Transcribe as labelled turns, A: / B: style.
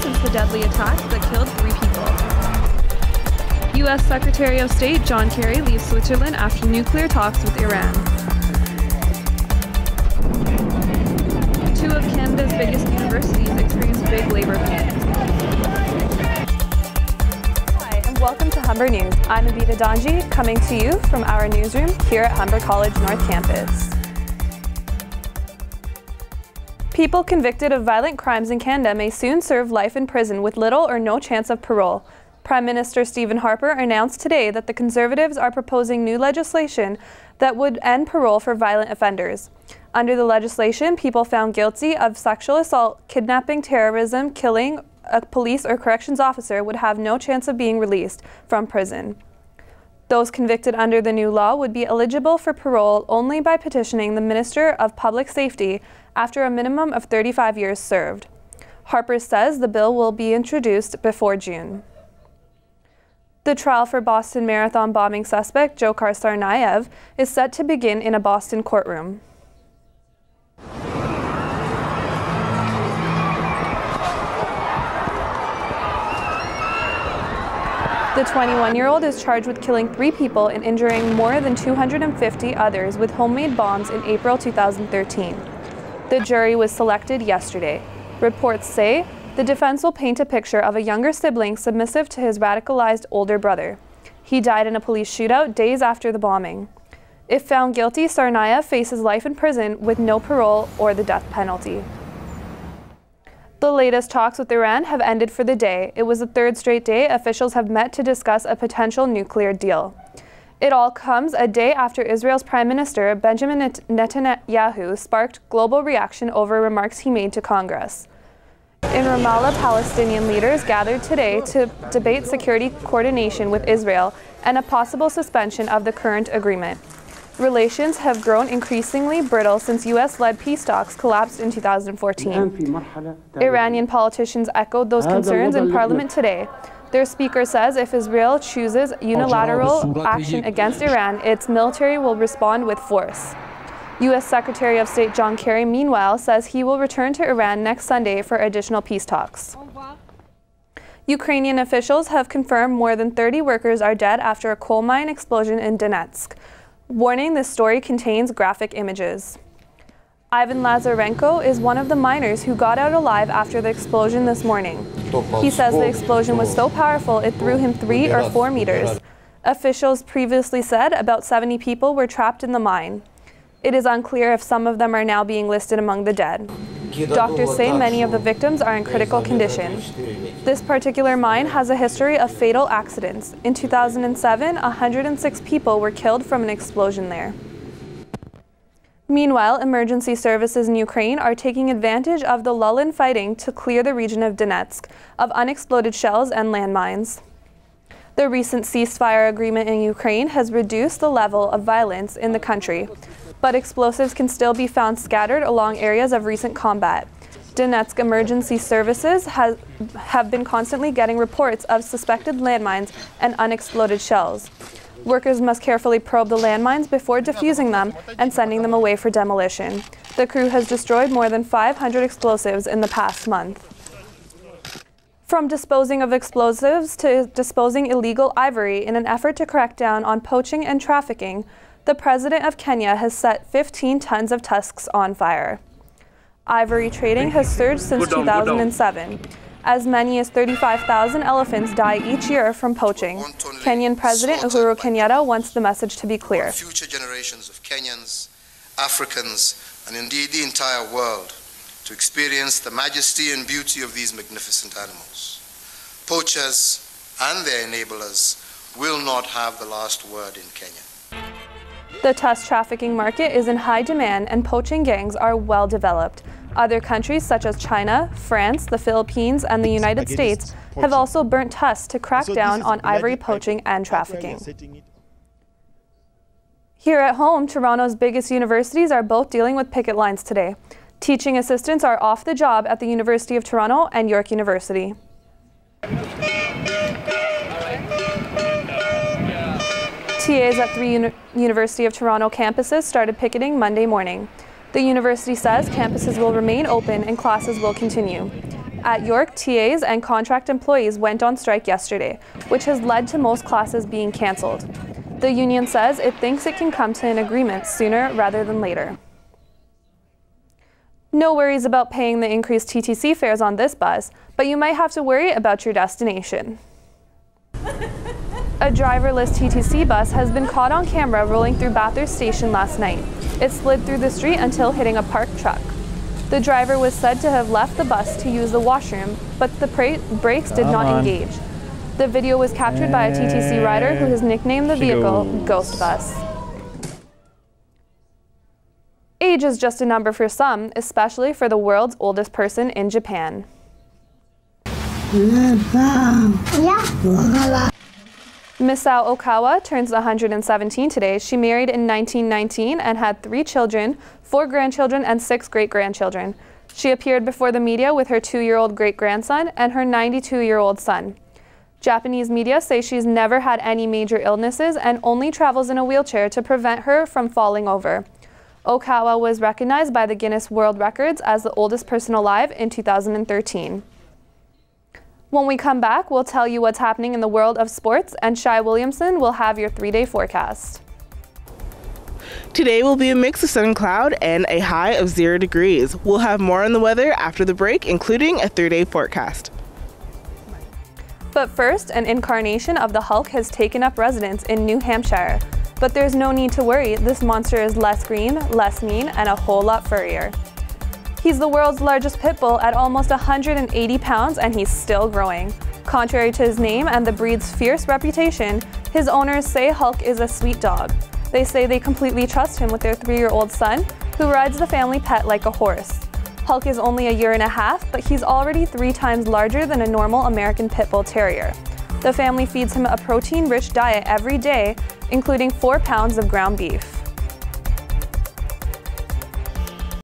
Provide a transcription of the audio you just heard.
A: since the deadly attack that killed 3 people. U.S. Secretary of State John Kerry leaves Switzerland after nuclear talks with Iran. 2 of Canada's biggest universities experience big labor pains.
B: Hi, and welcome to Humber News. I'm Abida Donji, coming to you from our newsroom here at Humber College North Campus. People convicted of violent crimes in Canada may soon serve life in prison with little or no chance of parole. Prime Minister Stephen Harper announced today that the Conservatives are proposing new legislation that would end parole for violent offenders. Under the legislation, people found guilty of sexual assault, kidnapping, terrorism, killing a police or corrections officer would have no chance of being released from prison. Those convicted under the new law would be eligible for parole only by petitioning the Minister of Public Safety after a minimum of 35 years served. Harper says the bill will be introduced before June. The trial for Boston Marathon bombing suspect Dzhokhar Tsarnaev is set to begin in a Boston courtroom. The 21-year-old is charged with killing 3 people and injuring more than 250 others with homemade bombs in April 2013. The jury was selected yesterday. Reports say the defense will paint a picture of a younger sibling submissive to his radicalized older brother. He died in a police shootout days after the bombing. If found guilty, Tsarnaev faces life in prison with no parole or the death penalty. The latest talks with Iran have ended for the day. It was the 3rd straight day officials have met to discuss a potential nuclear deal. It all comes a day after Israel's Prime Minister Benjamin Netanyahu sparked global reaction over remarks he made to Congress. In Ramallah, Palestinian leaders gathered today to debate security coordination with Israel and a possible suspension of the current agreement. Relations have grown increasingly brittle since U.S.-led peace talks collapsed in 2014. Iranian politicians echoed those concerns in Parliament today. Their speaker says if Israel chooses unilateral action against Iran, its military will respond with force. U.S. Secretary of State John Kerry, meanwhile, says he will return to Iran next Sunday for additional peace talks. Ukrainian officials have confirmed more than 30 workers are dead after a coal mine explosion in Donetsk. Warning, this story contains graphic images. Ivan Lazarenko is one of the miners who got out alive after the explosion this morning. He says the explosion was so powerful it threw him 3 or 4 meters. Officials previously said about 70 people were trapped in the mine. It is unclear if some of them are now being listed among the dead. Doctors say many of the victims are in critical condition. This particular mine has a history of fatal accidents. In 2007, 106 people were killed from an explosion there. Meanwhile, emergency services in Ukraine are taking advantage of the lull in fighting to clear the region of Donetsk of unexploded shells and landmines. The recent ceasefire agreement in Ukraine has reduced the level of violence in the country, but explosives can still be found scattered along areas of recent combat. Donetsk emergency services have been constantly getting reports of suspected landmines and unexploded shells. Workers must carefully probe the landmines before defusing them and sending them away for demolition. The crew has destroyed more than 500 explosives in the past month. From disposing of explosives to disposing illegal ivory in an effort to crack down on poaching and trafficking, the President of Kenya has set 15 tons of tusks on fire. Ivory trading has surged since 2007. As many as 35,000 elephants die each year from poaching. Kenyan President Uhuru Kenyatta wants the message to be clear.
C: Future generations of Kenyans, Africans, and indeed the entire world to experience the majesty and beauty of these magnificent animals. Poachers and their enablers will not have the last word in Kenya.
B: The tusk trafficking market is in high demand and poaching gangs are well developed. Other countries such as China, France, the Philippines, and the United States have also burnt tusks to crack down on ivory poaching and trafficking. Here at home, Toronto's biggest universities are both dealing with picket lines today. Teaching assistants are off the job at the University of Toronto and York University. TAs at 3 University of Toronto campuses started picketing Monday morning. The university says campuses will remain open and classes will continue. At York, TAs and contract employees went on strike yesterday, which has led to most classes being cancelled. The union says it thinks it can come to an agreement sooner rather than later. No worries about paying the increased TTC fares on this bus, but you might have to worry about your destination. A driverless TTC bus has been caught on camera rolling through Bathurst Station last night. It slid through the street until hitting a parked truck. The driver was said to have left the bus to use the washroom, but the brakes did not engage. The video was captured by a TTC rider who has nicknamed the vehicle Ghost Bus. Age is just a number for some, especially for the world's oldest person in Japan. Misao Okawa turns 117 today. She married in 1919 and had 3 children, 4 grandchildren, and 6 great-grandchildren. She appeared before the media with her 2-year-old great-grandson and her 92-year-old son. Japanese media say she's never had any major illnesses and only travels in a wheelchair to prevent her from falling over. Okawa was recognized by the Guinness World Records as the oldest person alive in 2013. When we come back, we'll tell you what's happening in the world of sports, and Shai Williamson will have your 3-day forecast.
D: Today will be a mix of sun and cloud and a high of 0 degrees. We'll have more on the weather after the break, including a 3-day forecast.
B: But first, an incarnation of the Hulk has taken up residence in New Hampshire. But there's no need to worry, this monster is less green, less mean, and a whole lot furrier. He's the world's largest pit bull at almost 180 pounds, and he's still growing. Contrary to his name and the breed's fierce reputation, his owners say Hulk is a sweet dog. They say they completely trust him with their 3-year-old son, who rides the family pet like a horse. Hulk is only a year and a half, but he's already 3 times larger than a normal American pit bull terrier. The family feeds him a protein-rich diet every day, including 4 pounds of ground beef.